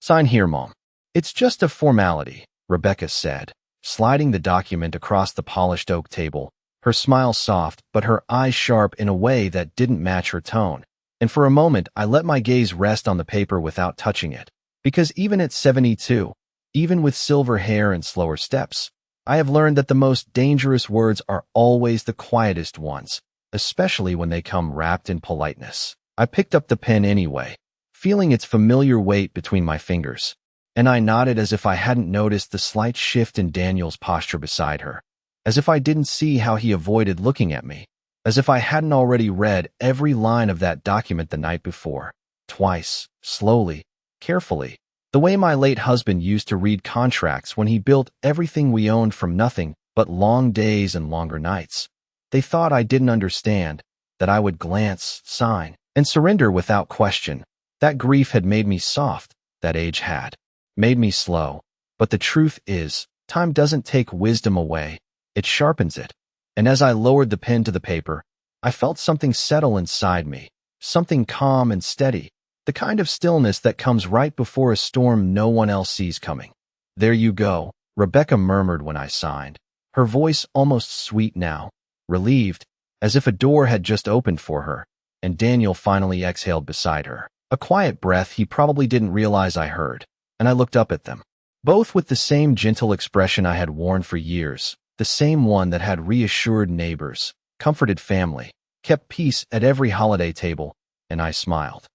Sign here, Mom. It's just a formality, Rebecca said, sliding the document across the polished oak table, her smile soft but her eyes sharp in a way that didn't match her tone. And for a moment, I let my gaze rest on the paper without touching it. Because even at 72, even with silver hair and slower steps, I have learned that the most dangerous words are always the quietest ones, especially when they come wrapped in politeness. I picked up the pen anyway, feeling its familiar weight between my fingers, and I nodded as if I hadn't noticed the slight shift in Daniel's posture beside her, as if I didn't see how he avoided looking at me, as if I hadn't already read every line of that document the night before, twice, slowly, carefully, the way my late husband used to read contracts when he built everything we owned from nothing but long days and longer nights. They thought I didn't understand, that I would glance, sign, and surrender without question. That grief had made me soft, that age had made me slow. But the truth is, time doesn't take wisdom away, it sharpens it. And as I lowered the pen to the paper, I felt something settle inside me, something calm and steady, the kind of stillness that comes right before a storm no one else sees coming. There you go, Rebecca murmured when I signed, her voice almost sweet now, relieved, as if a door had just opened for her, and Daniel finally exhaled beside her. A quiet breath he probably didn't realize I heard, and I looked up at them, both with the same gentle expression I had worn for years, the same one that had reassured neighbors, comforted family, kept peace at every holiday table, and I smiled.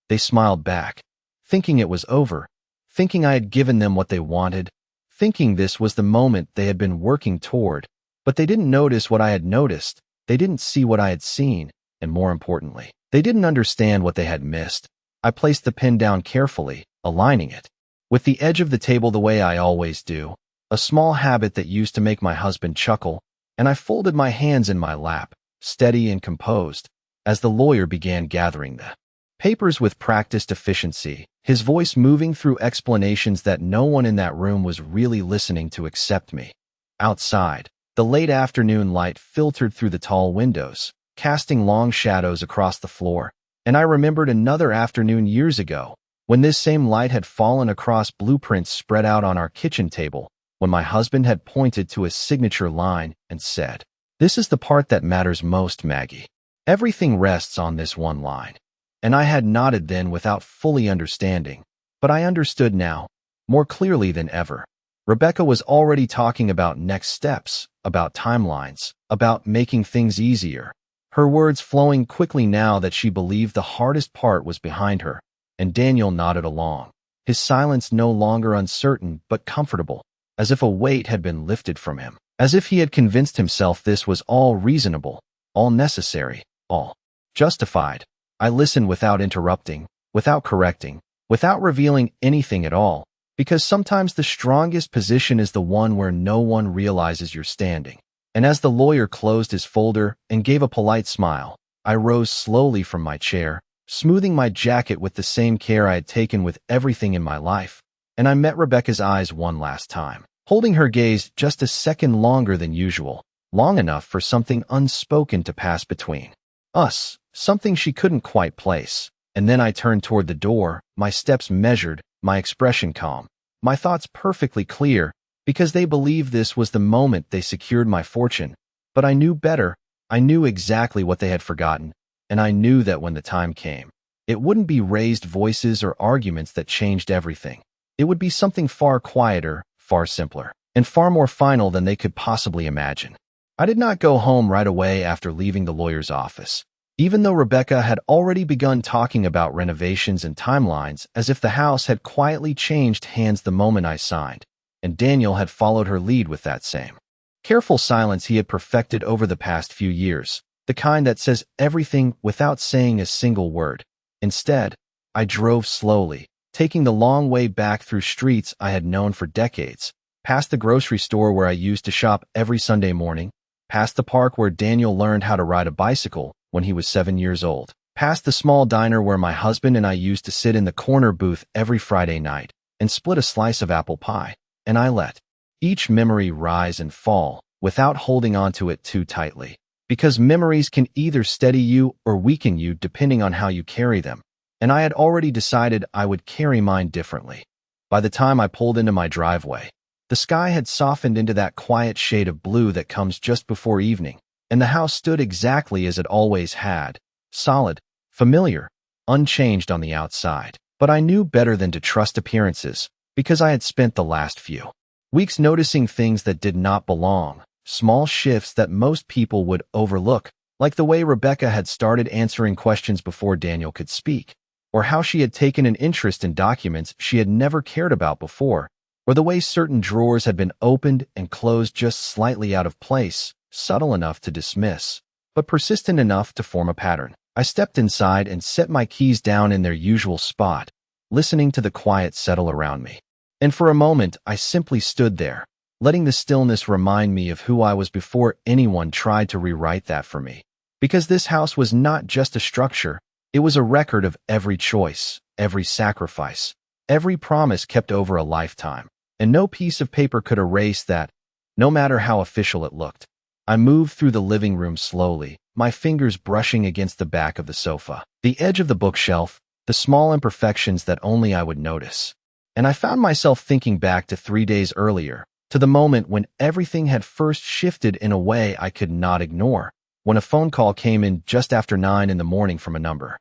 They smiled back, thinking it was over, thinking I had given them what they wanted, thinking this was the moment they had been working toward, but they didn't notice what I had noticed, they didn't see what I had seen, and more importantly, they didn't understand what they had missed. I placed the pen down carefully, aligning it with the edge of the table the way I always do, a small habit that used to make my husband chuckle, and I folded my hands in my lap, steady and composed, as the lawyer began gathering the papers with practiced efficiency, his voice moving through explanations that no one in that room was really listening to except me. Outside, the late afternoon light filtered through the tall windows, casting long shadows across the floor, and I remembered another afternoon years ago, when this same light had fallen across blueprints spread out on our kitchen table, when my husband had pointed to a signature line and said, "This is the part that matters most, Maggie. Everything rests on this one line." And I had nodded then without fully understanding, but I understood now, more clearly than ever. Rebecca was already talking about next steps, about timelines, about making things easier. Her words flowing quickly now that she believed the hardest part was behind her, and Daniel nodded along, his silence no longer uncertain but comfortable, as if a weight had been lifted from him, as if he had convinced himself this was all reasonable, all necessary, all justified. I listened without interrupting, without correcting, without revealing anything at all, because sometimes the strongest position is the one where no one realizes you're standing. And as the lawyer closed his folder and gave a polite smile, I rose slowly from my chair, smoothing my jacket with the same care I had taken with everything in my life, and I met Rebecca's eyes one last time, holding her gaze just a second longer than usual, long enough for something unspoken to pass between us, something she couldn't quite place. And then I turned toward the door, my steps measured, my expression calm, my thoughts perfectly clear, because they believed this was the moment they secured my fortune. But I knew better. I knew exactly what they had forgotten, and I knew that when the time came, it wouldn't be raised voices or arguments that changed everything. It would be something far quieter, far simpler, and far more final than they could possibly imagine. I did not go home right away after leaving the lawyer's office, even though Rebecca had already begun talking about renovations and timelines as if the house had quietly changed hands the moment I signed, and Daniel had followed her lead with that same careful silence he had perfected over the past few years, the kind that says everything without saying a single word. Instead, I drove slowly, taking the long way back through streets I had known for decades, past the grocery store where I used to shop every Sunday morning, past the park where Daniel learned how to ride a bicycle when he was 7 years old, past the small diner where my husband and I used to sit in the corner booth every Friday night and split a slice of apple pie, and I let each memory rise and fall without holding on to it too tightly, because memories can either steady you or weaken you depending on how you carry them, and I had already decided I would carry mine differently. By the time I pulled into my driveway, the sky had softened into that quiet shade of blue that comes just before evening, and the house stood exactly as it always had, solid, familiar, unchanged on the outside. But I knew better than to trust appearances, because I had spent the last few weeks noticing things that did not belong, small shifts that most people would overlook, like the way Rebecca had started answering questions before Daniel could speak, or how she had taken an interest in documents she had never cared about before, or the way certain drawers had been opened and closed just slightly out of place, subtle enough to dismiss, but persistent enough to form a pattern. I stepped inside and set my keys down in their usual spot, listening to the quiet settle around me. And for a moment, I simply stood there, letting the stillness remind me of who I was before anyone tried to rewrite that for me. Because this house was not just a structure, it was a record of every choice, every sacrifice, every promise kept over a lifetime. And no piece of paper could erase that, no matter how official it looked. I moved through the living room slowly, my fingers brushing against the back of the sofa, the edge of the bookshelf, the small imperfections that only I would notice. And I found myself thinking back to 3 days earlier, to the moment when everything had first shifted in a way I could not ignore, when a phone call came in just after 9 in the morning from a number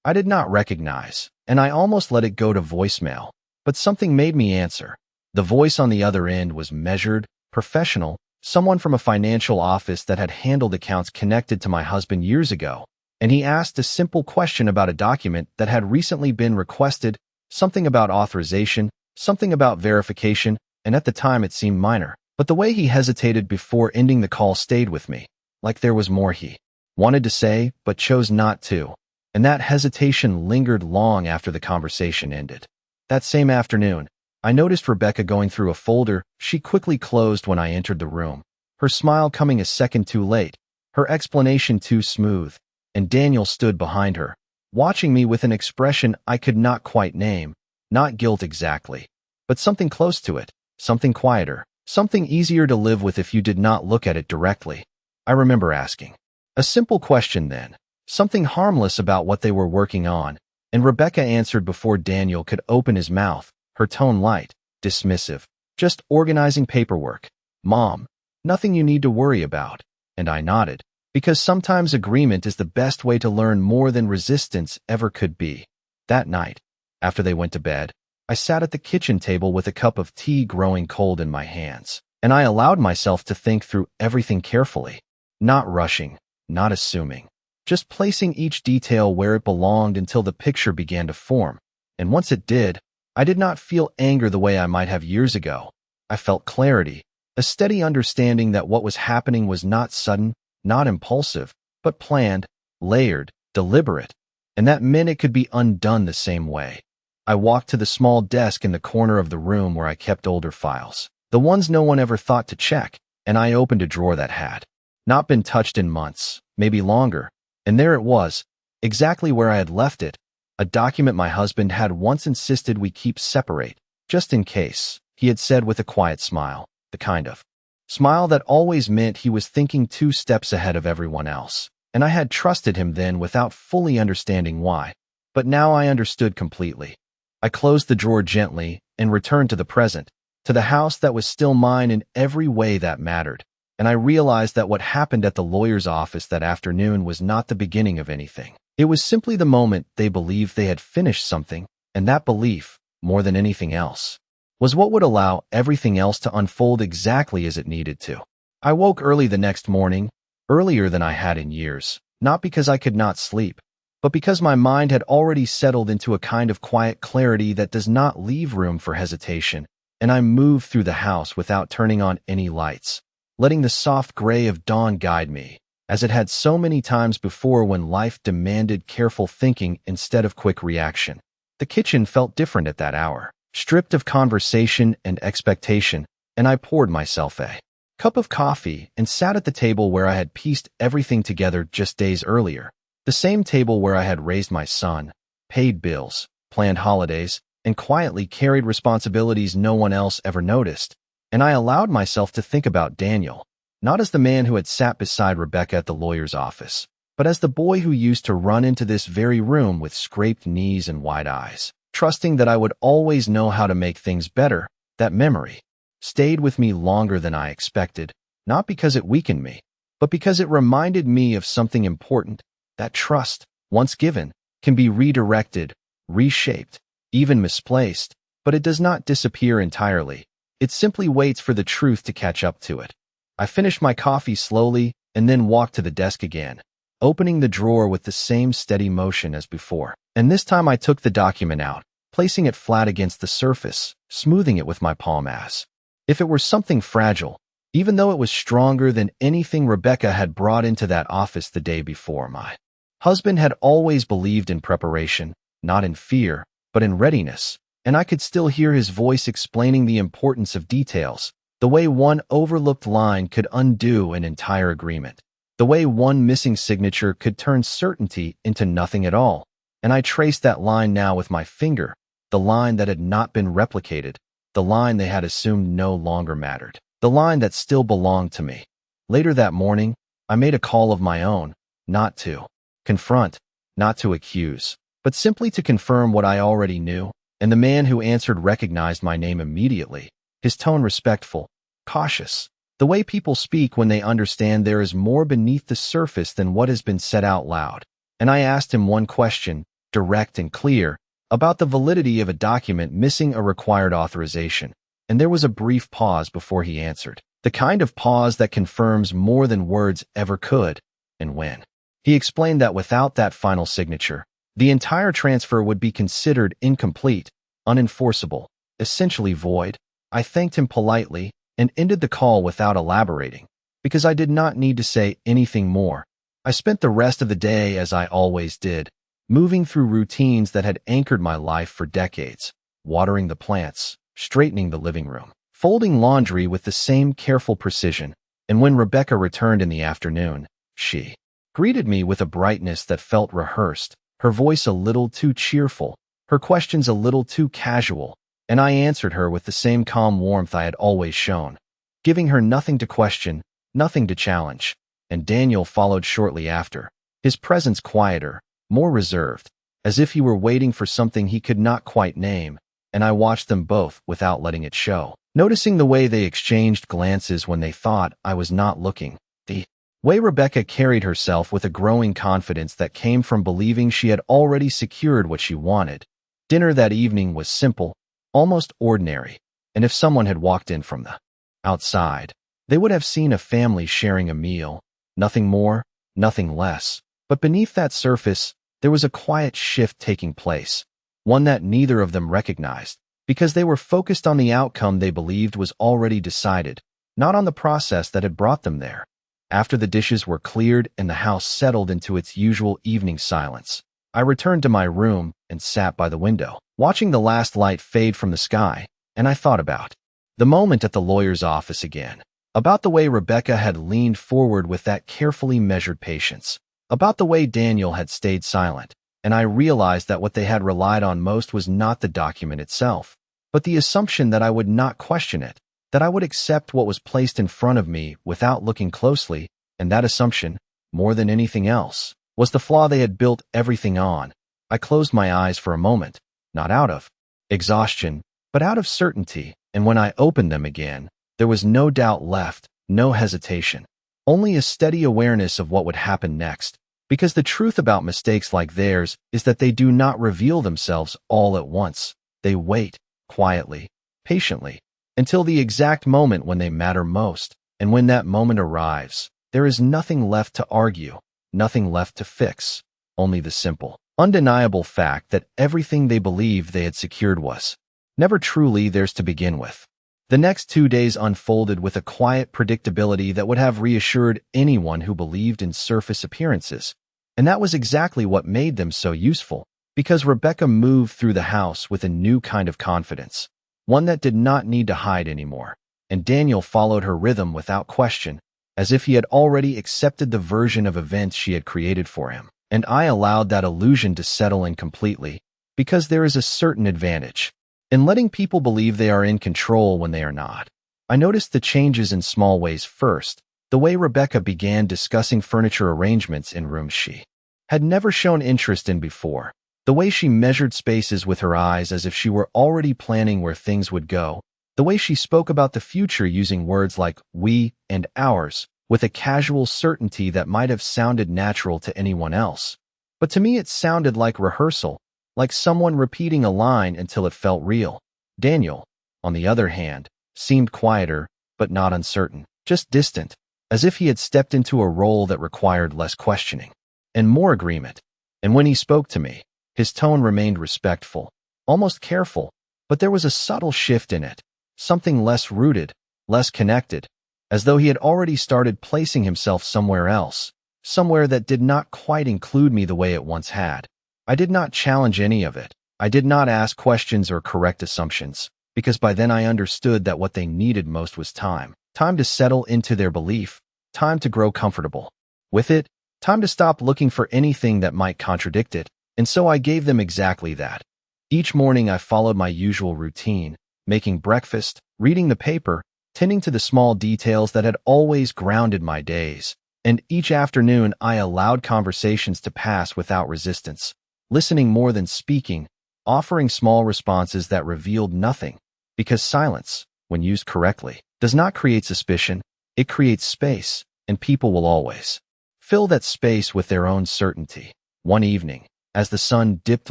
I did not recognize, and I almost let it go to voicemail, but something made me answer. The voice on the other end was measured, professional, someone from a financial office that had handled accounts connected to my husband years ago, and he asked a simple question about a document that had recently been requested, something about authorization, something about verification, and at the time it seemed minor. But the way he hesitated before ending the call stayed with me, like there was more he wanted to say but chose not to, and that hesitation lingered long after the conversation ended. That same afternoon, I noticed Rebecca going through a folder she quickly closed when I entered the room, her smile coming a second too late, her explanation too smooth, and Daniel stood behind her, watching me with an expression I could not quite name, not guilt exactly, but something close to it, something quieter, something easier to live with if you did not look at it directly. I remember asking a simple question then, something harmless about what they were working on, and Rebecca answered before Daniel could open his mouth, her tone light, dismissive. Just organizing paperwork. Mom, nothing you need to worry about. And I nodded, because sometimes agreement is the best way to learn more than resistance ever could be. That night, after they went to bed, I sat at the kitchen table with a cup of tea growing cold in my hands, and I allowed myself to think through everything carefully, not rushing, not assuming, just placing each detail where it belonged until the picture began to form. And once it did, I did not feel anger the way I might have years ago. I felt clarity, a steady understanding that what was happening was not sudden, not impulsive, but planned, layered, deliberate, and that meant it could be undone the same way. I walked to the small desk in the corner of the room where I kept older files, the ones no one ever thought to check, and I opened a drawer that had not been touched in months, maybe longer, and there it was, exactly where I had left it, a document my husband had once insisted we keep separate, just in case, he had said with a quiet smile, the kind of smile that always meant he was thinking 2 steps ahead of everyone else. And I had trusted him then without fully understanding why. But now I understood completely. I closed the drawer gently and returned to the present, to the house that was still mine in every way that mattered. And I realized that what happened at the lawyer's office that afternoon was not the beginning of anything. It was simply the moment they believed they had finished something, and that belief, more than anything else, was what would allow everything else to unfold exactly as it needed to. I woke early the next morning, earlier than I had in years, not because I could not sleep, but because my mind had already settled into a kind of quiet clarity that does not leave room for hesitation, and I moved through the house without turning on any lights, letting the soft gray of dawn guide me, as it had so many times before when life demanded careful thinking instead of quick reaction. The kitchen felt different at that hour, stripped of conversation and expectation, and I poured myself a cup of coffee and sat at the table where I had pieced everything together just days earlier, the same table where I had raised my son, paid bills, planned holidays, and quietly carried responsibilities no one else ever noticed. And I allowed myself to think about Daniel, not as the man who had sat beside Rebecca at the lawyer's office, but as the boy who used to run into this very room with scraped knees and wide eyes, trusting that I would always know how to make things better. That memory stayed with me longer than I expected, not because it weakened me, but because it reminded me of something important: that trust, once given, can be redirected, reshaped, even misplaced, but it does not disappear entirely. It simply waits for the truth to catch up to it. I finished my coffee slowly and then walked to the desk again, opening the drawer with the same steady motion as before. And this time I took the document out, placing it flat against the surface, smoothing it with my palm as if it were something fragile, even though it was stronger than anything Rebecca had brought into that office the day before. My husband had always believed in preparation, not in fear, but in readiness, and I could still hear his voice explaining the importance of details, the way one overlooked line could undo an entire agreement, the way one missing signature could turn certainty into nothing at all. And I traced that line now with my finger, the line that had not been replicated, the line they had assumed no longer mattered, the line that still belonged to me. Later that morning, I made a call of my own, not to confront, not to accuse, but simply to confirm what I already knew, and the man who answered recognized my name immediately, his tone respectful, cautious, the way people speak when they understand there is more beneath the surface than what has been said out loud. And I asked him one question, direct and clear, about the validity of a document missing a required authorization, and there was a brief pause before he answered, the kind of pause that confirms more than words ever could. And when he explained that without that final signature, the entire transfer would be considered incomplete, unenforceable, essentially void, I thanked him politely and ended the call without elaborating, because I did not need to say anything more. I spent the rest of the day as I always did, moving through routines that had anchored my life for decades, watering the plants, straightening the living room, folding laundry with the same careful precision. And when Rebecca returned in the afternoon, she greeted me with a brightness that felt rehearsed, her voice a little too cheerful, her questions a little too casual, and I answered her with the same calm warmth I had always shown, giving her nothing to question, nothing to challenge. And Daniel followed shortly after, his presence quieter, more reserved, as if he were waiting for something he could not quite name, and I watched them both without letting it show, noticing the way they exchanged glances when they thought I was not looking, the way Rebecca carried herself with a growing confidence that came from believing she had already secured what she wanted. Dinner that evening was simple, almost ordinary, and if someone had walked in from the outside, they would have seen a family sharing a meal, nothing more, nothing less. But beneath that surface, there was a quiet shift taking place, one that neither of them recognized, because they were focused on the outcome they believed was already decided, not on the process that had brought them there. After the dishes were cleared and the house settled into its usual evening silence, I returned to my room and sat by the window, watching the last light fade from the sky, and I thought about the moment at the lawyer's office again, about the way Rebecca had leaned forward with that carefully measured patience, about the way Daniel had stayed silent, and I realized that what they had relied on most was not the document itself, but the assumption that I would not question it, that I would accept what was placed in front of me without looking closely, and that assumption, more than anything else, was the flaw they had built everything on. I closed my eyes for a moment, not out of exhaustion, but out of certainty, and when I opened them again, there was no doubt left, no hesitation, only a steady awareness of what would happen next, because the truth about mistakes like theirs is that they do not reveal themselves all at once. They wait, quietly, patiently, until the exact moment when they matter most, and when that moment arrives, there is nothing left to argue, nothing left to fix, only the simple, undeniable fact that everything they believed they had secured was never truly theirs to begin with. The next 2 days unfolded with a quiet predictability that would have reassured anyone who believed in surface appearances, and that was exactly what made them so useful, because Rebecca moved through the house with a new kind of confidence, one that did not need to hide anymore, and Daniel followed her rhythm without question, as if he had already accepted the version of events she had created for him, and I allowed that illusion to settle in completely, because there is a certain advantage in letting people believe they are in control when they are not. I noticed the changes in small ways first, the way Rebecca began discussing furniture arrangements in rooms she had never shown interest in before, The way she measured spaces with her eyes as if she were already planning where things would go. The way she spoke about the future using words like we and ours, with a casual certainty that might have sounded natural to anyone else. But to me it sounded like rehearsal, like someone repeating a line until it felt real. Daniel, on the other hand, seemed quieter, but not uncertain, just distant, as if he had stepped into a role that required less questioning and more agreement. And when he spoke to me, his tone remained respectful, almost careful, but there was a subtle shift in it, something less rooted, less connected, as though he had already started placing himself somewhere else, somewhere that did not quite include me the way it once had. I did not challenge any of it. I did not ask questions or correct assumptions, because by then I understood that what they needed most was time. Time to settle into their belief, time to grow comfortable with it, time to stop looking for anything that might contradict it. And so I gave them exactly that. Each morning I followed my usual routine, making breakfast, reading the paper, tending to the small details that had always grounded my days. And each afternoon I allowed conversations to pass without resistance, listening more than speaking, offering small responses that revealed nothing. Because silence, when used correctly, does not create suspicion, it creates space, and people will always fill that space with their own certainty. One evening, as the sun dipped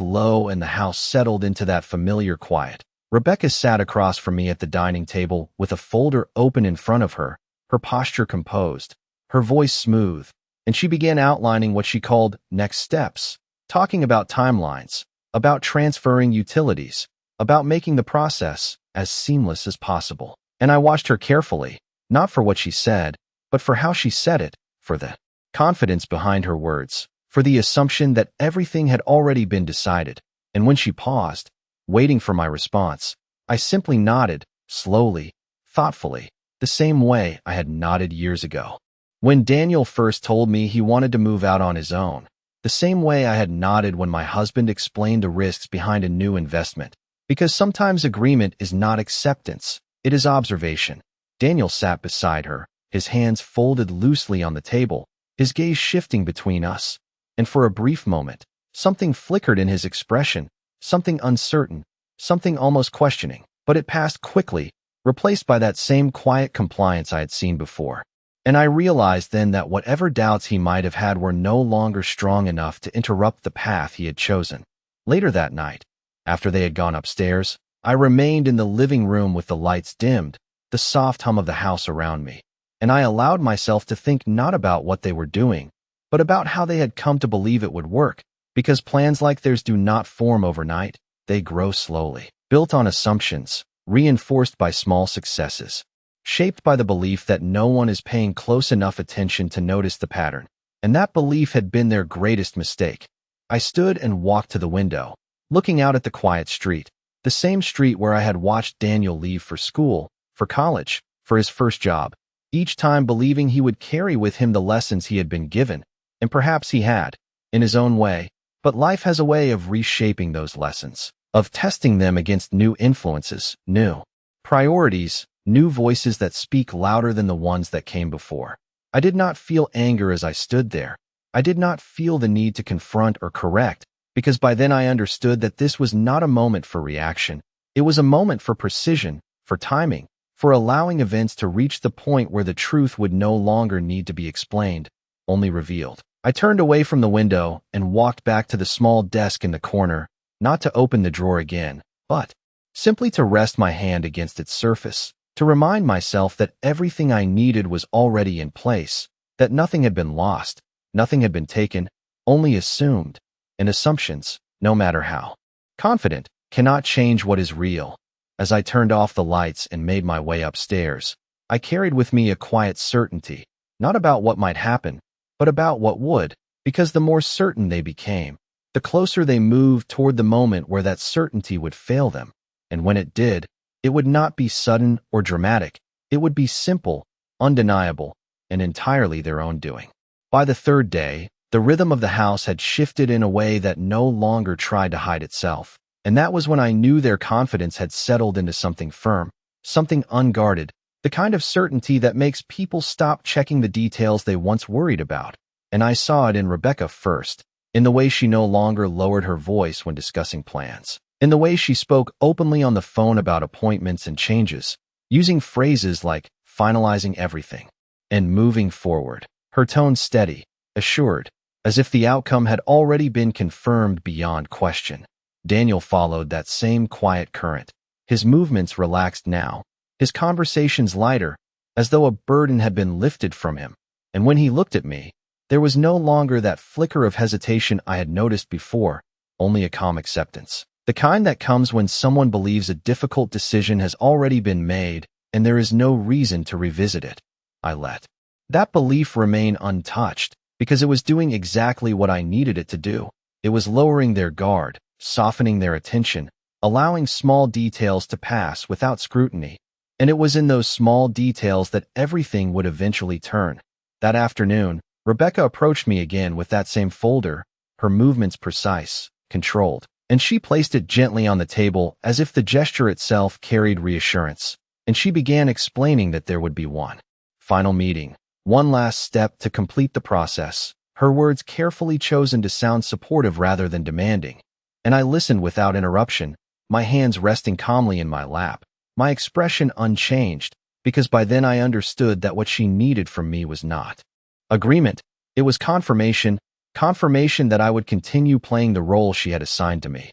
low and the house settled into that familiar quiet, Rebecca sat across from me at the dining table with a folder open in front of her, her posture composed, her voice smooth, and she began outlining what she called next steps, talking about timelines, about transferring utilities, about making the process as seamless as possible. And I watched her carefully, not for what she said, but for how she said it, for the confidence behind her words, for the assumption that everything had already been decided. And when she paused, waiting for my response, I simply nodded, slowly, thoughtfully, the same way I had nodded years ago. When Daniel first told me he wanted to move out on his own, the same way I had nodded when my husband explained the risks behind a new investment. Because sometimes agreement is not acceptance, it is observation. Daniel sat beside her, his hands folded loosely on the table, his gaze shifting between us. And for a brief moment, something flickered in his expression, something uncertain, something almost questioning. But it passed quickly, replaced by that same quiet compliance I had seen before. And I realized then that whatever doubts he might have had were no longer strong enough to interrupt the path he had chosen. Later that night, after they had gone upstairs, I remained in the living room with the lights dimmed, the soft hum of the house around me, and I allowed myself to think not about what they were doing, but about how they had come to believe it would work, because plans like theirs do not form overnight, they grow slowly, built on assumptions, reinforced by small successes, shaped by the belief that no one is paying close enough attention to notice the pattern. And that belief had been their greatest mistake. I stood and walked to the window, looking out at the quiet street, the same street where I had watched Daniel leave for school, for college, for his first job, each time believing he would carry with him the lessons he had been given, and perhaps he had, in his own way, but life has a way of reshaping those lessons, of testing them against new influences, new priorities, new voices that speak louder than the ones that came before. I did not feel anger as I stood there. I did not feel the need to confront or correct, because by then I understood that this was not a moment for reaction. It was a moment for precision, for timing, for allowing events to reach the point where the truth would no longer need to be explained, only revealed. I turned away from the window and walked back to the small desk in the corner, not to open the drawer again, but simply to rest my hand against its surface, to remind myself that everything I needed was already in place, that nothing had been lost, nothing had been taken, only assumed. And assumptions, no matter how confident, cannot change what is real. As I turned off the lights and made my way upstairs, I carried with me a quiet certainty, not about what might happen, but about what would, because the more certain they became, the closer they moved toward the moment where that certainty would fail them. And when it did, it would not be sudden or dramatic. It would be simple, undeniable, and entirely their own doing. By the third day, the rhythm of the house had shifted in a way that no longer tried to hide itself. And that was when I knew their confidence had settled into something firm, something unguarded, the kind of certainty that makes people stop checking the details they once worried about. And I saw it in Rebecca first. in the way she no longer lowered her voice when discussing plans, in the way she spoke openly on the phone about appointments and changes, using phrases like finalizing everything and moving forward, her tone steady, assured, as if the outcome had already been confirmed beyond question. Daniel followed that same quiet current, his movements relaxed now, his conversations lighter, as though a burden had been lifted from him. And when he looked at me, there was no longer that flicker of hesitation I had noticed before, only a calm acceptance. The kind that comes when someone believes a difficult decision has already been made and there is no reason to revisit it. I let that belief remain untouched because it was doing exactly what I needed it to do. It was lowering their guard, softening their attention, allowing small details to pass without scrutiny. And it was in those small details that everything would eventually turn. That afternoon, Rebecca approached me again with that same folder, her movements precise, controlled, and she placed it gently on the table as if the gesture itself carried reassurance. And she began explaining that there would be one final meeting, one last step to complete the process, her words carefully chosen to sound supportive rather than demanding. And I listened without interruption, my hands resting calmly in my lap, my expression unchanged, because by then I understood that what she needed from me was not agreement. It was confirmation that I would continue playing the role she had assigned to me.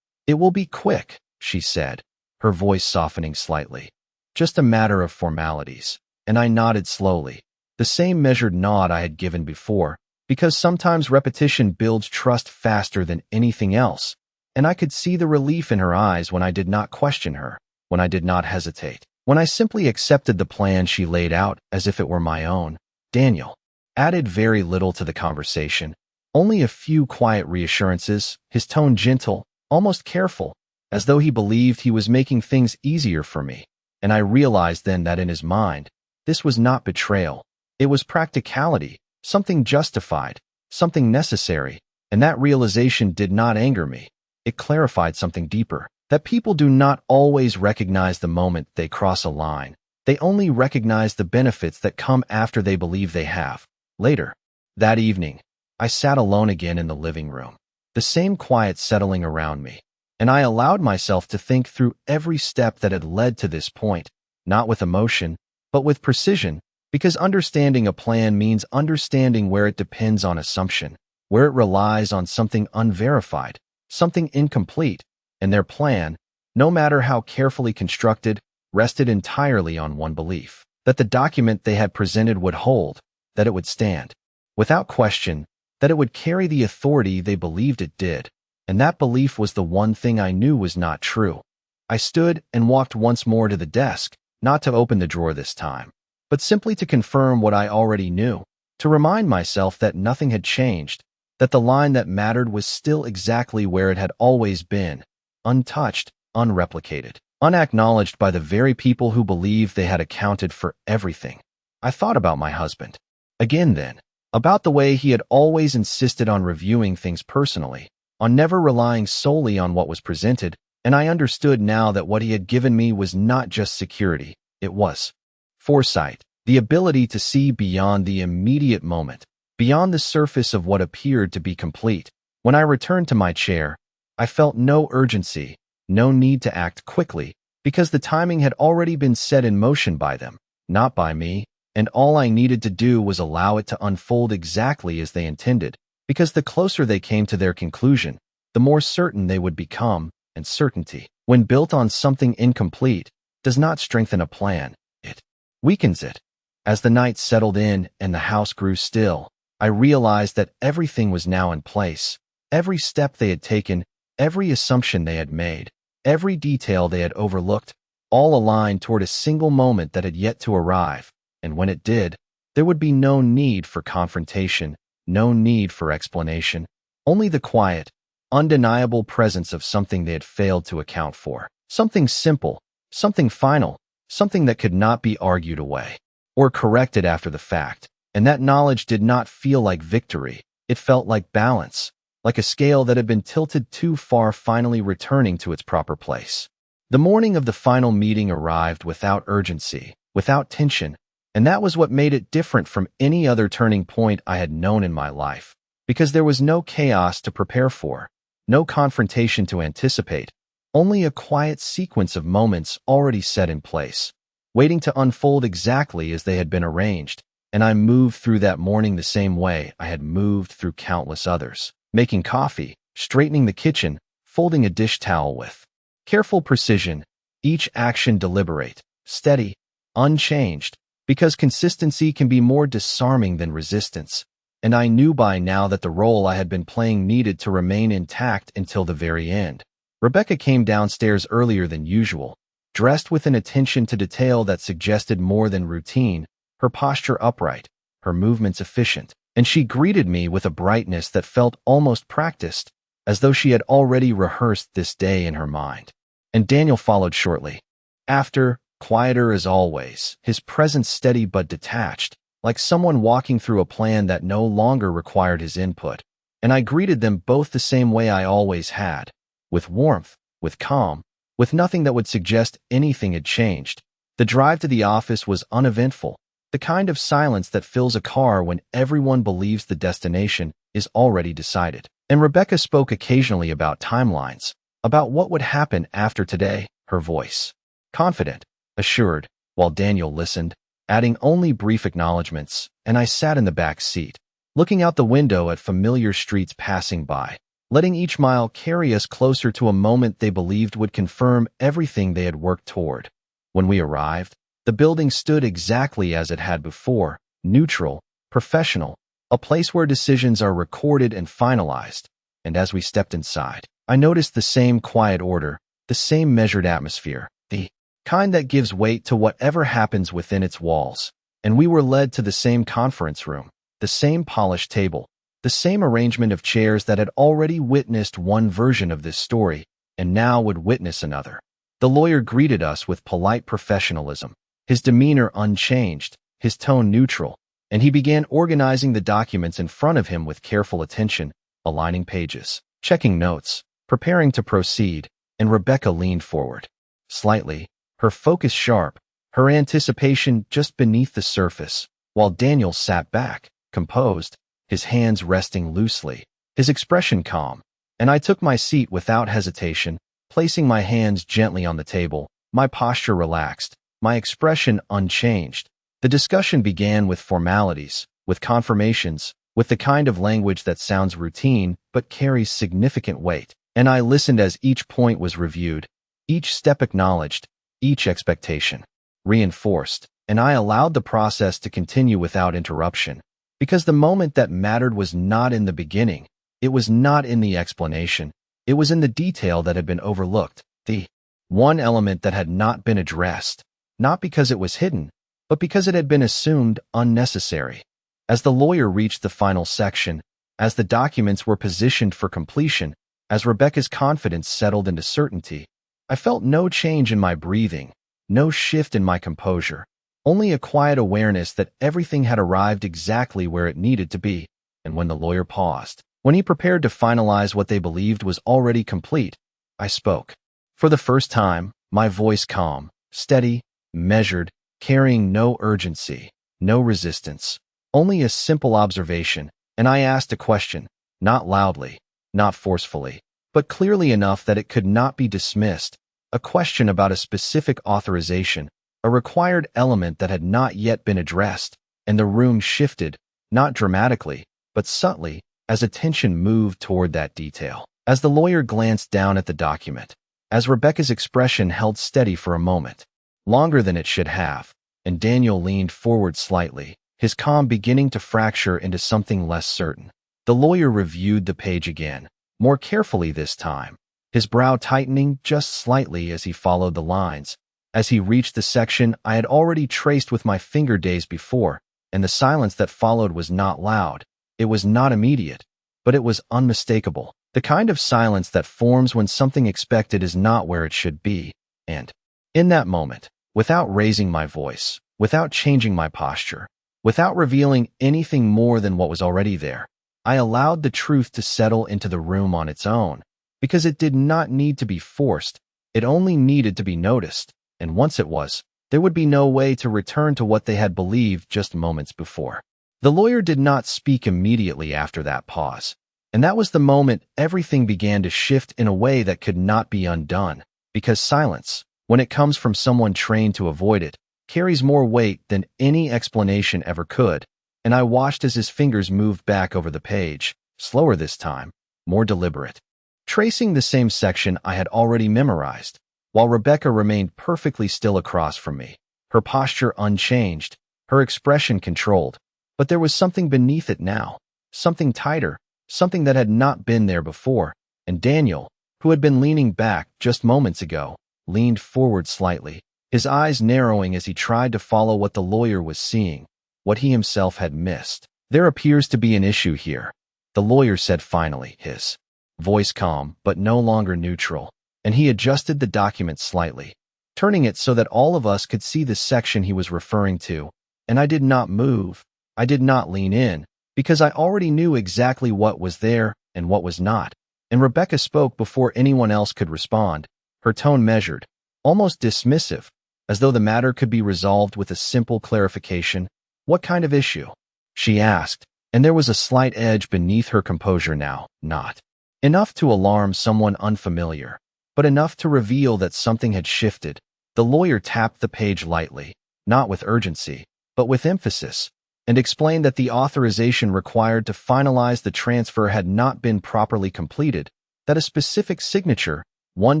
"It will be quick," she said, her voice softening slightly. "Just a matter of formalities." And I nodded slowly, the same measured nod I had given before, because sometimes repetition builds trust faster than anything else, and I could see the relief in her eyes when I did not question her, when I did not hesitate, when I simply accepted the plan she laid out as if it were my own. Daniel added very little to the conversation, only a few quiet reassurances, his tone gentle, almost careful, as though he believed he was making things easier for me. And I realized then that in his mind, this was not betrayal. It was practicality, something justified, something necessary, and that realization did not anger me. It clarified something deeper, that people do not always recognize the moment they cross a line. They only recognize the benefits that come after they believe they have. Later, that evening, I sat alone again in the living room, the same quiet settling around me, and I allowed myself to think through every step that had led to this point, not with emotion, but with precision, because understanding a plan means understanding where it depends on assumption, where it relies on something unverified, something incomplete, and their plan, no matter how carefully constructed, rested entirely on one belief, that the document they had presented would hold, that it would stand, without question, that it would carry the authority they believed it did, and that belief was the one thing I knew was not true. I stood and walked once more to the desk, not to open the drawer this time, but simply to confirm what I already knew, to remind myself that nothing had changed, that the line that mattered was still exactly where it had always been, untouched, unreplicated, unacknowledged by the very people who believed they had accounted for everything. I thought about my husband. Again then, about the way he had always insisted on reviewing things personally, on never relying solely on what was presented, and I understood now that what he had given me was not just security, it was foresight, the ability to see beyond the immediate moment, beyond the surface of what appeared to be complete. When I returned to my chair, I felt no urgency, no need to act quickly, because the timing had already been set in motion by them, not by me, and all I needed to do was allow it to unfold exactly as they intended, because the closer they came to their conclusion, the more certain they would become, and certainty, when built on something incomplete, does not strengthen a plan, it weakens it. As the night settled in and the house grew still, I realized that everything was now in place. Every step they had taken, every assumption they had made, every detail they had overlooked, all aligned toward a single moment that had yet to arrive, and when it did, there would be no need for confrontation, no need for explanation, only the quiet, undeniable presence of something they had failed to account for, something simple, something final, something that could not be argued away or corrected after the fact. And that knowledge did not feel like victory. It felt like balance, like a scale that had been tilted too far finally returning to its proper place. The morning of the final meeting arrived without urgency, without tension, and that was what made it different from any other turning point I had known in my life. because there was no chaos to prepare for, no confrontation to anticipate, only a quiet sequence of moments already set in place, waiting to unfold exactly as they had been arranged. And I moved through that morning the same way I had moved through countless others, making coffee, straightening the kitchen, folding a dish towel with careful precision, each action deliberate, steady, unchanged, because consistency can be more disarming than resistance. And I knew by now that the role I had been playing needed to remain intact until the very end. Rebecca came downstairs earlier than usual, dressed with an attention to detail that suggested more than routine, her posture upright, her movements efficient, and she greeted me with a brightness that felt almost practiced, as though she had already rehearsed this day in her mind. And Daniel followed shortly. After, quieter as always, his presence steady but detached, like someone walking through a plan that no longer required his input. And I greeted them both the same way I always had, with warmth, with calm, with nothing that would suggest anything had changed. The drive to the office was uneventful, the kind of silence that fills a car when everyone believes the destination is already decided. And Rebecca spoke occasionally about timelines, about what would happen after today, her voice confident, assured, while Daniel listened, adding only brief acknowledgments, and I sat in the back seat, looking out the window at familiar streets passing by, letting each mile carry us closer to a moment they believed would confirm everything they had worked toward. When we arrived, the building stood exactly as it had before, neutral, professional, a place where decisions are recorded and finalized. And as we stepped inside, I noticed the same quiet order, the same measured atmosphere, the kind that gives weight to whatever happens within its walls. And we were led to the same conference room, the same polished table, the same arrangement of chairs that had already witnessed one version of this story, and now would witness another. The lawyer greeted us with polite professionalism, his demeanor unchanged, his tone neutral, and he began organizing the documents in front of him with careful attention, aligning pages, checking notes, preparing to proceed, and Rebecca leaned forward, slightly, her focus sharp, her anticipation just beneath the surface, while Daniel sat back, composed, his hands resting loosely, his expression calm, and I took my seat without hesitation, placing my hands gently on the table, my posture relaxed, my expression unchanged. The discussion began with formalities, with confirmations, with the kind of language that sounds routine but carries significant weight, and I listened as each point was reviewed, each step acknowledged, each expectation reinforced, and I allowed the process to continue without interruption, because the moment that mattered was not in the beginning, it was not in the explanation, it was in the detail that had been overlooked, the one element that had not been addressed, not because it was hidden, but because it had been assumed unnecessary. As the lawyer reached the final section, as the documents were positioned for completion, as Rebecca's confidence settled into certainty, I felt no change in my breathing, no shift in my composure, only a quiet awareness that everything had arrived exactly where it needed to be. And when the lawyer paused, when he prepared to finalize what they believed was already complete, I spoke. For the first time, my voice calm, steady, measured, carrying no urgency, no resistance, only a simple observation, and I asked a question, not loudly, not forcefully, but clearly enough that it could not be dismissed, a question about a specific authorization, a required element that had not yet been addressed, and the room shifted, not dramatically, but subtly, as attention moved toward that detail. As the lawyer glanced down at the document, as Rebecca's expression held steady for a moment, longer than it should have, and Daniel leaned forward slightly, his calm beginning to fracture into something less certain. The lawyer reviewed the page again, more carefully this time, his brow tightening just slightly as he followed the lines. As he reached the section I had already traced with my finger days before, and the silence that followed was not loud, it was not immediate, but it was unmistakable, the kind of silence that forms when something expected is not where it should be, and in that moment, without raising my voice, without changing my posture, without revealing anything more than what was already there, I allowed the truth to settle into the room on its own, because it did not need to be forced, it only needed to be noticed, and once it was, there would be no way to return to what they had believed just moments before. The lawyer did not speak immediately after that pause, and that was the moment everything began to shift in a way that could not be undone, because silence, when it comes from someone trained to avoid it, carries more weight than any explanation ever could, and I watched as his fingers moved back over the page, slower this time, more deliberate, tracing the same section I had already memorized, while Rebecca remained perfectly still across from me, her posture unchanged, her expression controlled. But there was something beneath it now, something tighter, something that had not been there before, and Daniel, who had been leaning back just moments ago, leaned forward slightly, his eyes narrowing as he tried to follow what the lawyer was seeing, what he himself had missed. "There appears to be an issue here," the lawyer said finally, his voice calm but no longer neutral, and he adjusted the document slightly, turning it so that all of us could see the section he was referring to, and I did not move. I did not lean in, because I already knew exactly what was there and what was not, and Rebecca spoke before anyone else could respond, her tone measured, almost dismissive, as though the matter could be resolved with a simple clarification. "What kind of issue?" she asked, and there was a slight edge beneath her composure now, not enough to alarm someone unfamiliar, but enough to reveal that something had shifted. The lawyer tapped the page lightly, not with urgency, but with emphasis, and explained that the authorization required to finalize the transfer had not been properly completed, that a specific signature, one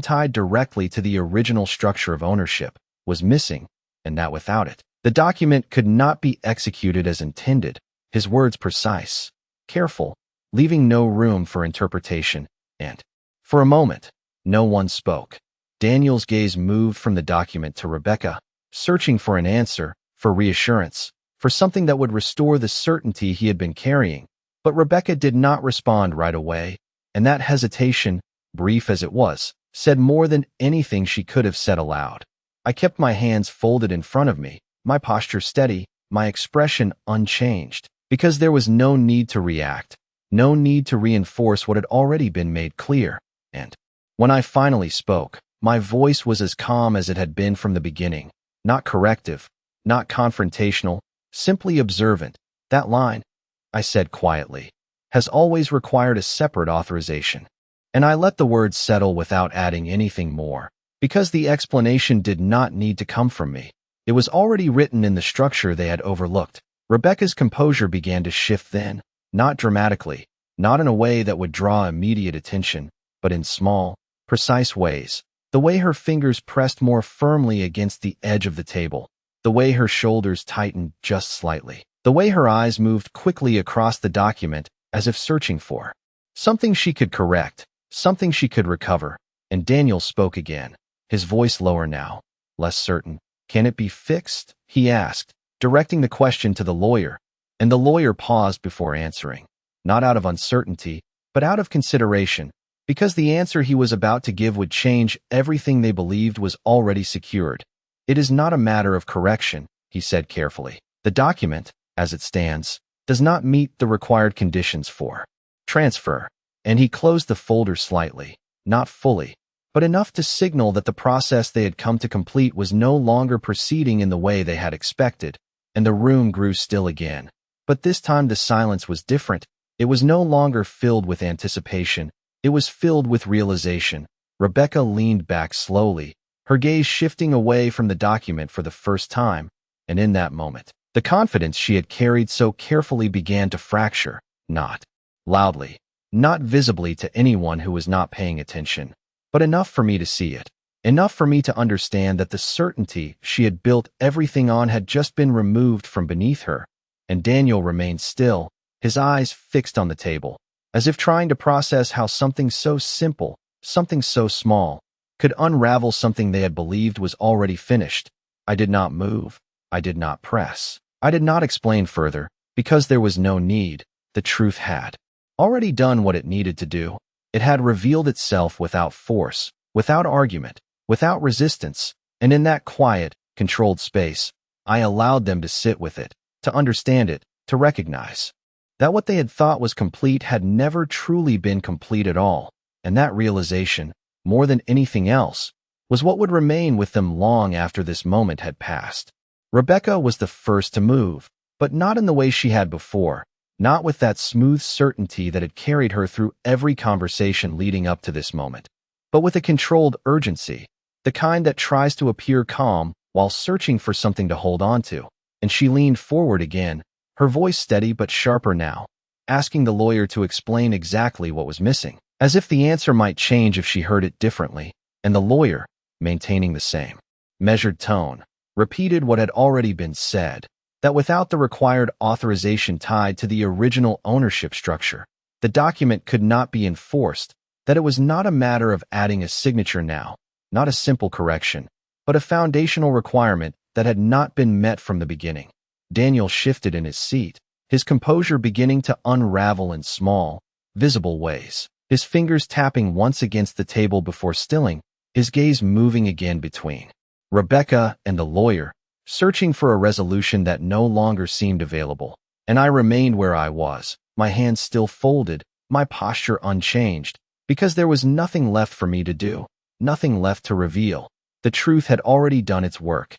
tied directly to the original structure of ownership, was missing, and that without it, the document could not be executed as intended, his words precise, careful, leaving no room for interpretation, and, for a moment, no one spoke. Daniel's gaze moved from the document to Rebecca, searching for an answer, for reassurance, for something that would restore the certainty he had been carrying, but Rebecca did not respond right away, and that hesitation, brief as it was, said more than anything she could have said aloud. I kept my hands folded in front of me, my posture steady, my expression unchanged, because there was no need to react, no need to reinforce what had already been made clear, and when I finally spoke, my voice was as calm as it had been from the beginning, not corrective, not confrontational, simply observant. "That line," I said quietly, "has always required a separate authorization." And I let the words settle without adding anything more, because the explanation did not need to come from me. It was already written in the structure they had overlooked. Rebecca's composure began to shift then, not dramatically, not in a way that would draw immediate attention, but in small, precise ways. The way her fingers pressed more firmly against the edge of the table, the way her shoulders tightened just slightly, the way her eyes moved quickly across the document as if searching for something she could correct, something she could recover. And Daniel spoke again, his voice lower now, less certain. "Can it be fixed?" he asked, directing the question to the lawyer, and the lawyer paused before answering, not out of uncertainty, but out of consideration, because the answer he was about to give would change everything they believed was already secured. "It is not a matter of correction," he said carefully. "The document, as it stands, does not meet the required conditions for transfer," and he closed the folder slightly, not fully, but enough to signal that the process they had come to complete was no longer proceeding in the way they had expected, and the room grew still again. But this time the silence was different. It was no longer filled with anticipation. It was filled with realization. Rebecca leaned back slowly, her gaze shifting away from the document for the first time, and in that moment, the confidence she had carried so carefully began to fracture, not loudly, not visibly to anyone who was not paying attention, but enough for me to see it, enough for me to understand that the certainty she had built everything on had just been removed from beneath her, and Daniel remained still, his eyes fixed on the table, as if trying to process how something so simple, something so small, could unravel something they had believed was already finished. I did not move. I did not press. I did not explain further, because there was no need. The truth had already done what it needed to do. It had revealed itself without force, without argument, without resistance, and in that quiet, controlled space, I allowed them to sit with it, to understand it, to recognize that what they had thought was complete had never truly been complete at all, and that realization, more than anything else, was what would remain with them long after this moment had passed. Rebecca was the first to move, but not in the way she had before, not with that smooth certainty that had carried her through every conversation leading up to this moment, but with a controlled urgency, the kind that tries to appear calm while searching for something to hold on to. And she leaned forward again, her voice steady but sharper now, asking the lawyer to explain exactly what was missing, as if the answer might change if she heard it differently, and the lawyer, maintaining the same measured tone, repeated what had already been said, that without the required authorization tied to the original ownership structure, the document could not be enforced, that it was not a matter of adding a signature now, not a simple correction, but a foundational requirement that had not been met from the beginning. Daniel shifted in his seat, his composure beginning to unravel in small, visible ways, his fingers tapping once against the table before stilling, his gaze moving again between Rebecca and the lawyer, searching for a resolution that no longer seemed available. And I remained where I was, my hands still folded, my posture unchanged, because there was nothing left for me to do, nothing left to reveal. The truth had already done its work.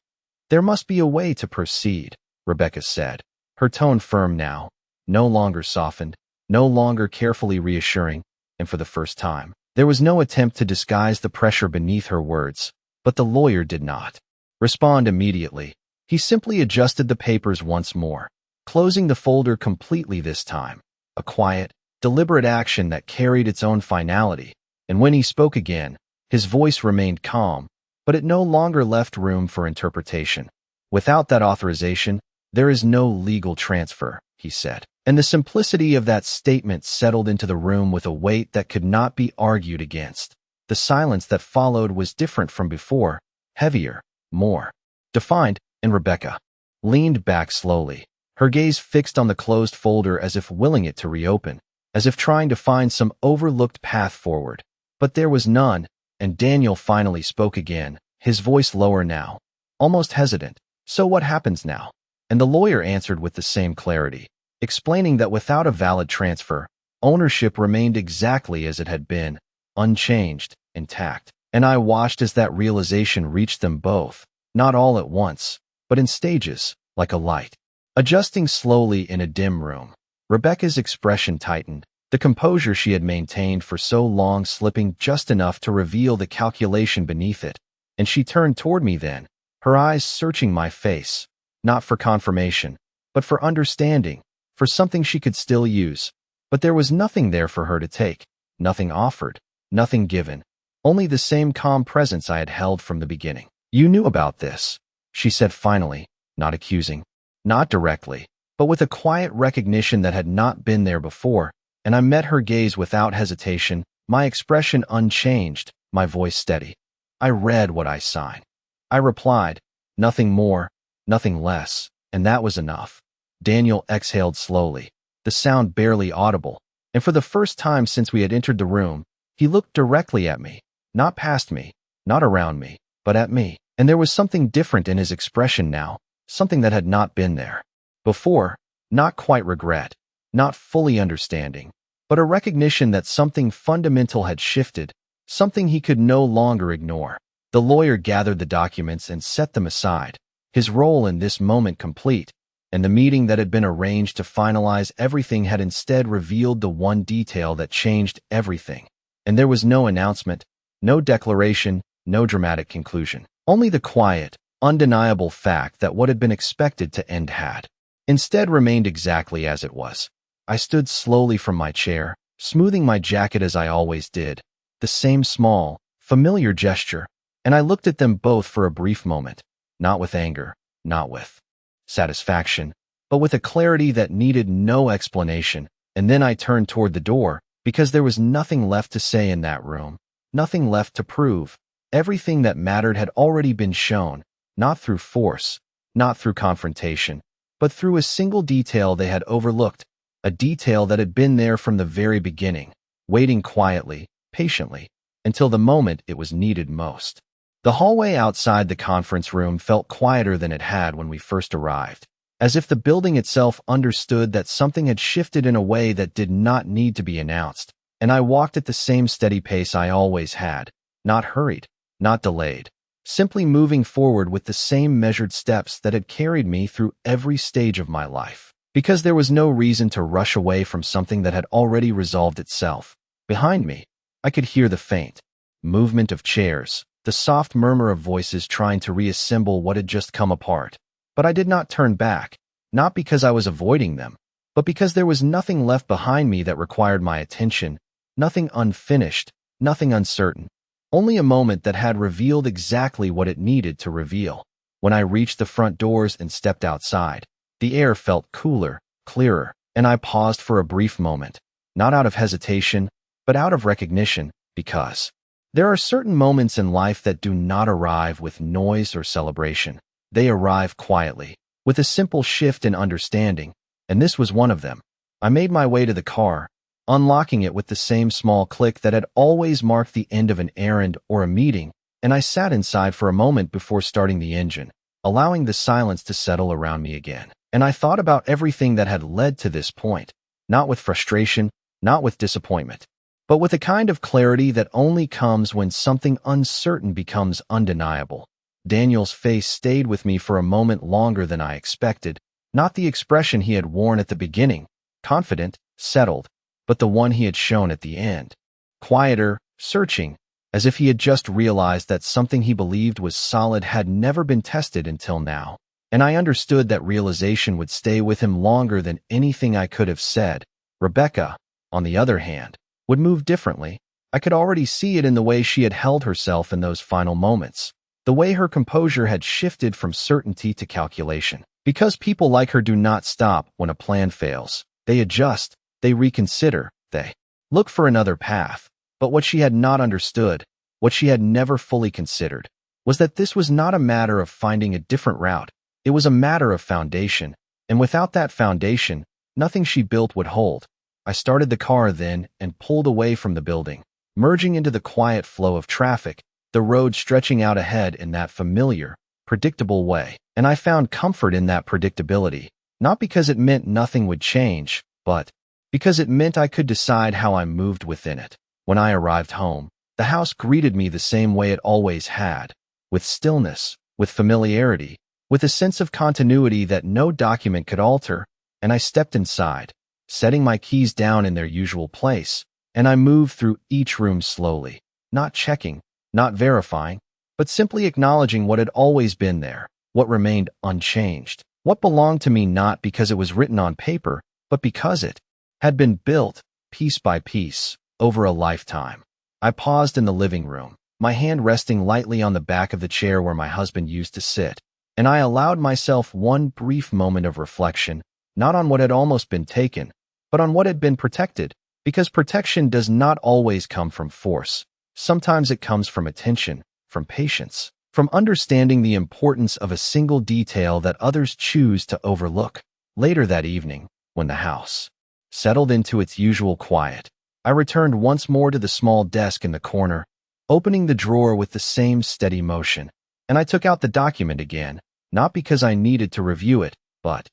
There must be a way to proceed, Rebecca said, her tone firm now, no longer softened, no longer carefully reassuring, and for the first time, there was no attempt to disguise the pressure beneath her words. But the lawyer did not respond immediately. He simply adjusted the papers once more, closing the folder completely this time, a quiet, deliberate action that carried its own finality. And when he spoke again, his voice remained calm, but it no longer left room for interpretation. Without that authorization, there is no legal transfer, he said. And the simplicity of that statement settled into the room with a weight that could not be argued against. The silence that followed was different from before, heavier, more defined, and Rebecca leaned back slowly, her gaze fixed on the closed folder as if willing it to reopen, as if trying to find some overlooked path forward. But there was none, and Daniel finally spoke again, his voice lower now, almost hesitant. So what happens now? And the lawyer answered with the same clarity, explaining that without a valid transfer, ownership remained exactly as it had been, unchanged, intact. And I watched as that realization reached them both, not all at once, but in stages, like a light, adjusting slowly in a dim room. Rebecca's expression tightened, the composure she had maintained for so long slipping just enough to reveal the calculation beneath it, and she turned toward me then, her eyes searching my face, not for confirmation, but for understanding, for something she could still use. But there was nothing there for her to take, nothing offered, nothing given, only the same calm presence I had held from the beginning. You knew about this, she said finally, not accusing, not directly, but with a quiet recognition that had not been there before, and I met her gaze without hesitation, my expression unchanged, my voice steady. I read what I signed. I replied, nothing more, nothing less, and that was enough. Daniel exhaled slowly, the sound barely audible, and for the first time since we had entered the room, he looked directly at me, not past me, not around me, but at me. And there was something different in his expression now, something that had not been there before, not quite regret, not fully understanding, but a recognition that something fundamental had shifted, something he could no longer ignore. The lawyer gathered the documents and set them aside, his role in this moment complete, and the meeting that had been arranged to finalize everything had instead revealed the one detail that changed everything. And there was no announcement, no declaration, no dramatic conclusion. Only the quiet, undeniable fact that what had been expected to end had instead remained exactly as it was. I stood slowly from my chair, smoothing my jacket as I always did, the same small, familiar gesture, and I looked at them both for a brief moment, not with anger, not with satisfaction, but with a clarity that needed no explanation, and then I turned toward the door, because there was nothing left to say in that room, nothing left to prove. Everything that mattered had already been shown, not through force, not through confrontation, but through a single detail they had overlooked, a detail that had been there from the very beginning, waiting quietly, patiently, until the moment it was needed most. The hallway outside the conference room felt quieter than it had when we first arrived, as if the building itself understood that something had shifted in a way that did not need to be announced, and I walked at the same steady pace I always had, not hurried, not delayed, simply moving forward with the same measured steps that had carried me through every stage of my life. Because there was no reason to rush away from something that had already resolved itself. Behind me, I could hear the faint movement of chairs, the soft murmur of voices trying to reassemble what had just come apart. But I did not turn back, not because I was avoiding them, but because there was nothing left behind me that required my attention, nothing unfinished, nothing uncertain. Only a moment that had revealed exactly what it needed to reveal. When I reached the front doors and stepped outside, the air felt cooler, clearer, and I paused for a brief moment, not out of hesitation, but out of recognition, because there are certain moments in life that do not arrive with noise or celebration. They arrive quietly, with a simple shift in understanding, and this was one of them. I made my way to the car, unlocking it with the same small click that had always marked the end of an errand or a meeting, and I sat inside for a moment before starting the engine, allowing the silence to settle around me again. And I thought about everything that had led to this point, not with frustration, not with disappointment, but with a kind of clarity that only comes when something uncertain becomes undeniable. Daniel's face stayed with me for a moment longer than I expected, not the expression he had worn at the beginning, confident, settled, but the one he had shown at the end. Quieter, searching, as if he had just realized that something he believed was solid had never been tested until now. And I understood that realization would stay with him longer than anything I could have said. Rebecca, on the other hand, would move differently. I could already see it in the way she had held herself in those final moments, the way her composure had shifted from certainty to calculation. Because people like her do not stop when a plan fails. They adjust, they reconsider, they look for another path. But what she had not understood, what she had never fully considered, was that this was not a matter of finding a different route. It was a matter of foundation, and without that foundation, nothing she built would hold. I started the car then and pulled away from the building, merging into the quiet flow of traffic, the road stretching out ahead in that familiar, predictable way. And I found comfort in that predictability, not because it meant nothing would change, but because it meant I could decide how I moved within it. When I arrived home, the house greeted me the same way it always had, with stillness, with familiarity, with a sense of continuity that no document could alter, and I stepped inside, setting my keys down in their usual place, and I moved through each room slowly, not checking, not verifying, but simply acknowledging what had always been there, what remained unchanged, what belonged to me not because it was written on paper, but because it had been built, piece by piece, over a lifetime. I paused in the living room, my hand resting lightly on the back of the chair where my husband used to sit, and I allowed myself one brief moment of reflection, not on what had almost been taken, but on what had been protected, because protection does not always come from force. Sometimes it comes from attention, from patience, from understanding the importance of a single detail that others choose to overlook. Later that evening, when the house settled into its usual quiet, I returned once more to the small desk in the corner, opening the drawer with the same steady motion, and I took out the document again, not because I needed to review it, but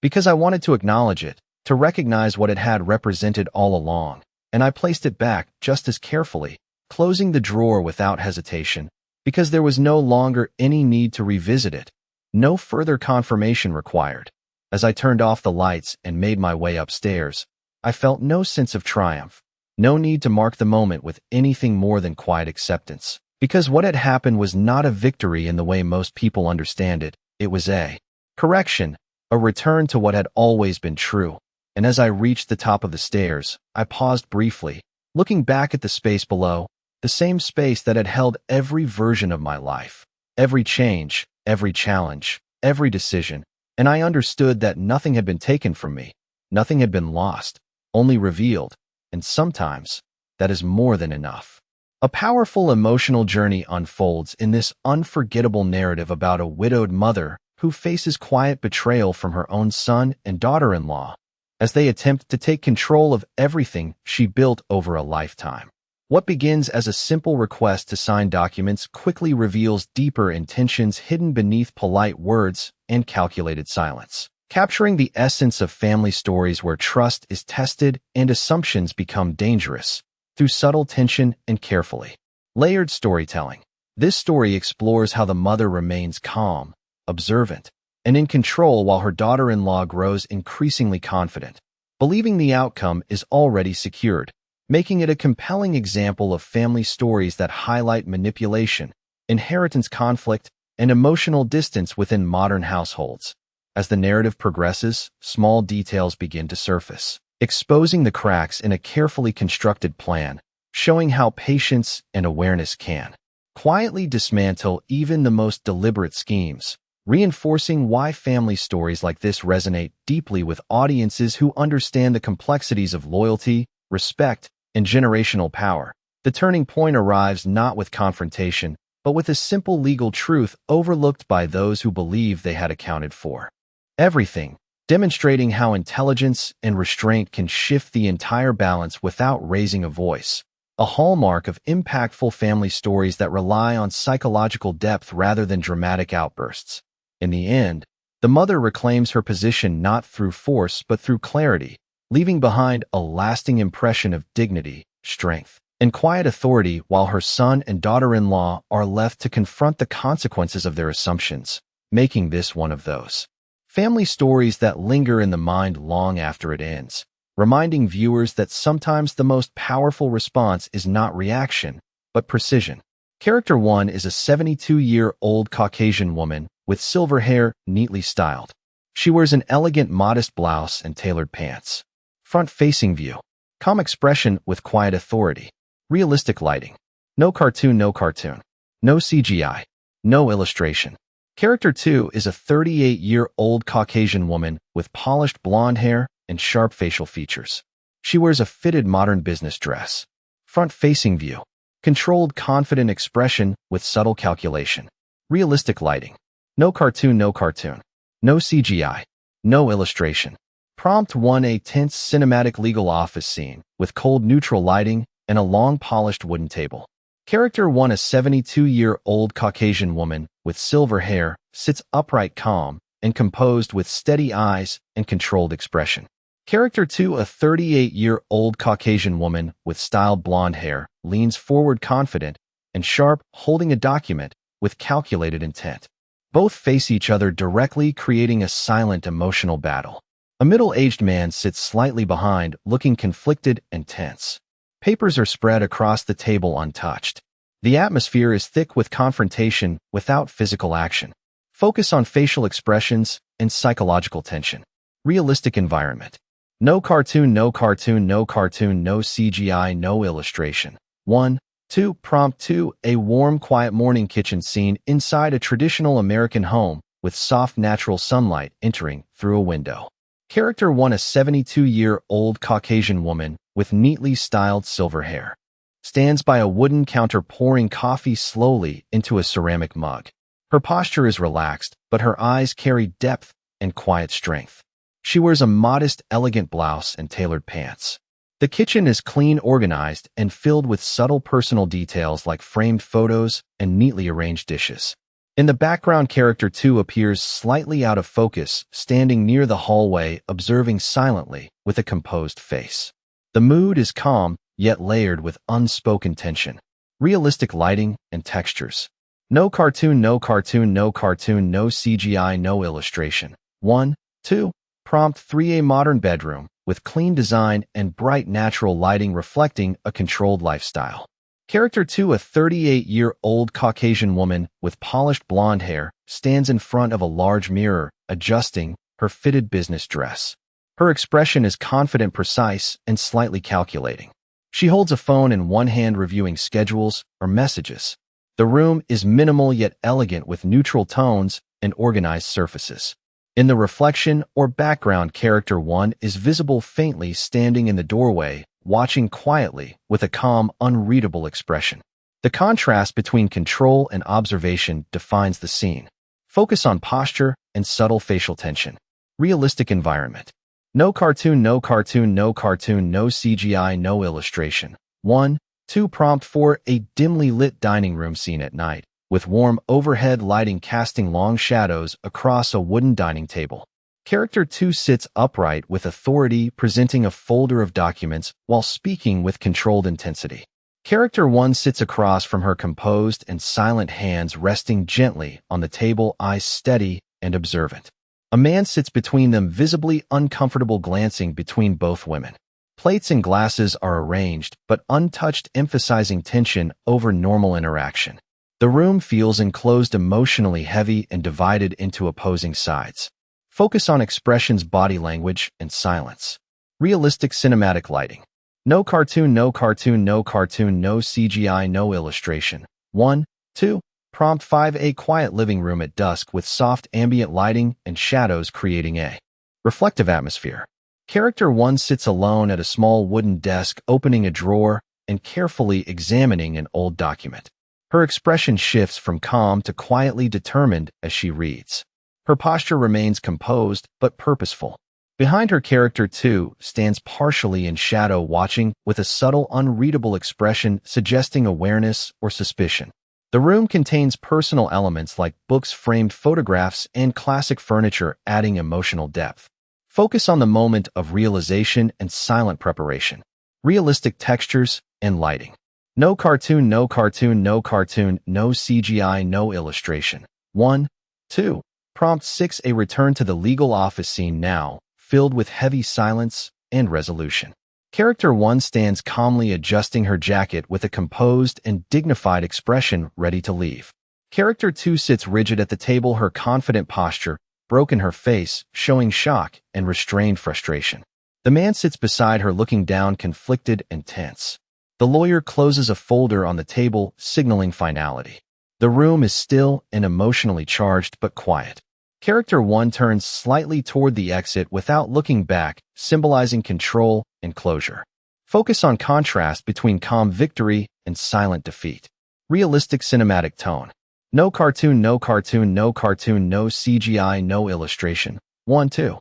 because I wanted to acknowledge it, to recognize what it had represented all along, and I placed it back just as carefully, closing the drawer without hesitation, because there was no longer any need to revisit it, no further confirmation required. As I turned off the lights and made my way upstairs, I felt no sense of triumph, no need to mark the moment with anything more than quiet acceptance, because what had happened was not a victory in the way most people understand it. It was a correction, a return to what had always been true. And as I reached the top of the stairs, I paused briefly, looking back at the space below, the same space that had held every version of my life, every change, every challenge, every decision, and I understood that nothing had been taken from me, nothing had been lost, only revealed, and sometimes that is more than enough. A powerful emotional journey unfolds in this unforgettable narrative about a widowed mother who faces quiet betrayal from her own son and daughter-in-law as they attempt to take control of everything she built over a lifetime. What begins as a simple request to sign documents quickly reveals deeper intentions hidden beneath polite words and calculated silence, capturing the essence of family stories where trust is tested and assumptions become dangerous through subtle tension and carefully layered storytelling. This story explores how the mother remains calm, observant, and in control while her daughter-in-law grows increasingly confident, believing the outcome is already secured, making it a compelling example of family stories that highlight manipulation, inheritance conflict, and emotional distance within modern households. As the narrative progresses, small details begin to surface, exposing the cracks in a carefully constructed plan, showing how patience and awareness can quietly dismantle even the most deliberate schemes, reinforcing why family stories like this resonate deeply with audiences who understand the complexities of loyalty, respect, and generational power. The turning point arrives not with confrontation, but with a simple legal truth overlooked by those who believe they had accounted for everything, demonstrating how intelligence and restraint can shift the entire balance without raising a voice. A hallmark of impactful family stories that rely on psychological depth rather than dramatic outbursts. In the end, the mother reclaims her position not through force but through clarity, leaving behind a lasting impression of dignity, strength, and quiet authority while her son and daughter-in-law are left to confront the consequences of their assumptions, making this one of those family stories that linger in the mind long after it ends, reminding viewers that sometimes the most powerful response is not reaction, but precision. Character 1 is a 72-year-old Caucasian woman with silver hair neatly styled. She wears an elegant modest blouse and tailored pants. Front-facing view. Calm expression with quiet authority. Realistic lighting. No cartoon, no cartoon. No CGI. No illustration. Character 2 is a 38-year-old Caucasian woman with polished blonde hair and sharp facial features. She wears a fitted modern business dress. Front-facing view. Controlled, confident expression with subtle calculation. Realistic lighting. No cartoon, no cartoon. No CGI. No illustration. Prompt 1: a tense cinematic legal office scene with cold neutral lighting and a long polished wooden table. Character 1: a 72-year-old Caucasian woman with silver hair sits upright, calm, and composed with steady eyes and controlled expression. Character 2: a 38-year-old Caucasian woman with styled blonde hair leans forward, confident and sharp, holding a document with calculated intent. Both face each other directly, creating a silent emotional battle. A middle-aged man sits slightly behind, looking conflicted and tense. Papers are spread across the table untouched. The atmosphere is thick with confrontation without physical action. Focus on facial expressions and psychological tension. Realistic environment. No cartoon, no cartoon, no cartoon, no CGI, no illustration. 1. 2. Prompt 2: a warm, quiet morning kitchen scene inside a traditional American home with soft, natural sunlight entering through a window. Character 1: a 72-year-old Caucasian woman with neatly styled silver hair stands by a wooden counter pouring coffee slowly into a ceramic mug. Her posture is relaxed, but her eyes carry depth and quiet strength. She wears a modest, elegant blouse and tailored pants. The kitchen is clean, organized, and filled with subtle personal details like framed photos and neatly arranged dishes. In the background, Character 2 appears slightly out of focus, standing near the hallway, observing silently with a composed face. The mood is calm, yet layered with unspoken tension. Realistic lighting and textures. No cartoon, no cartoon, no cartoon, no CGI, no illustration. 1. 2. Prompt 3: a modern bedroom with clean design and bright natural lighting reflecting a controlled lifestyle. Character 2: a 38-year-old Caucasian woman with polished blonde hair stands in front of a large mirror, adjusting her fitted business dress. Her expression is confident, precise, and slightly calculating. She holds a phone in one hand, reviewing schedules or messages. The room is minimal yet elegant with neutral tones and organized surfaces. In the reflection or background, Character 1 is visible faintly standing in the doorway, watching quietly with a calm, unreadable expression. The contrast between control and observation defines the scene. Focus on posture and subtle facial tension. Realistic environment. No cartoon, no cartoon, no cartoon, no CGI, no illustration. 1. 2. Prompt 4: a dimly lit dining room scene at night, with warm overhead lighting casting long shadows across a wooden dining table. Character 2 sits upright with authority, presenting a folder of documents while speaking with controlled intensity. Character 1 sits across from her, composed and silent, hands resting gently on the table, eyes steady and observant. A man sits between them, visibly uncomfortable, glancing between both women. Plates and glasses are arranged, but untouched, emphasizing tension over normal interaction. The room feels enclosed, emotionally heavy and divided into opposing sides. Focus on expressions, body language, and silence. Realistic cinematic lighting. No cartoon, no cartoon, no cartoon, no CGI, no illustration. 1, 2. Prompt 5. A quiet living room at dusk with soft ambient lighting and shadows creating a reflective atmosphere. Character 1 sits alone at a small wooden desk, opening a drawer and carefully examining an old document. Her expression shifts from calm to quietly determined as she reads. Her posture remains composed but purposeful. Behind her, Character 2 stands partially in shadow, watching with a subtle, unreadable expression suggesting awareness or suspicion. The room contains personal elements like books, framed photographs, and classic furniture, adding emotional depth. Focus on the moment of realization and silent preparation. Realistic textures and lighting. No cartoon, no cartoon, no cartoon, no CGI, no illustration. 1, 2. Prompt 6. A return to the legal office scene now, filled with heavy silence and resolution. Character 1 stands calmly, adjusting her jacket with a composed and dignified expression, ready to leave. Character 2 sits rigid at the table, her confident posture broken, her face showing shock and restrained frustration. The man sits beside her, looking down, conflicted and tense. The lawyer closes a folder on the table, signaling finality. The room is still and emotionally charged but quiet. Character 1 turns slightly toward the exit without looking back, symbolizing control and closure. Focus on contrast between calm victory and silent defeat. Realistic cinematic tone. No cartoon, no cartoon, no cartoon, no CGI, no illustration. 1, 2.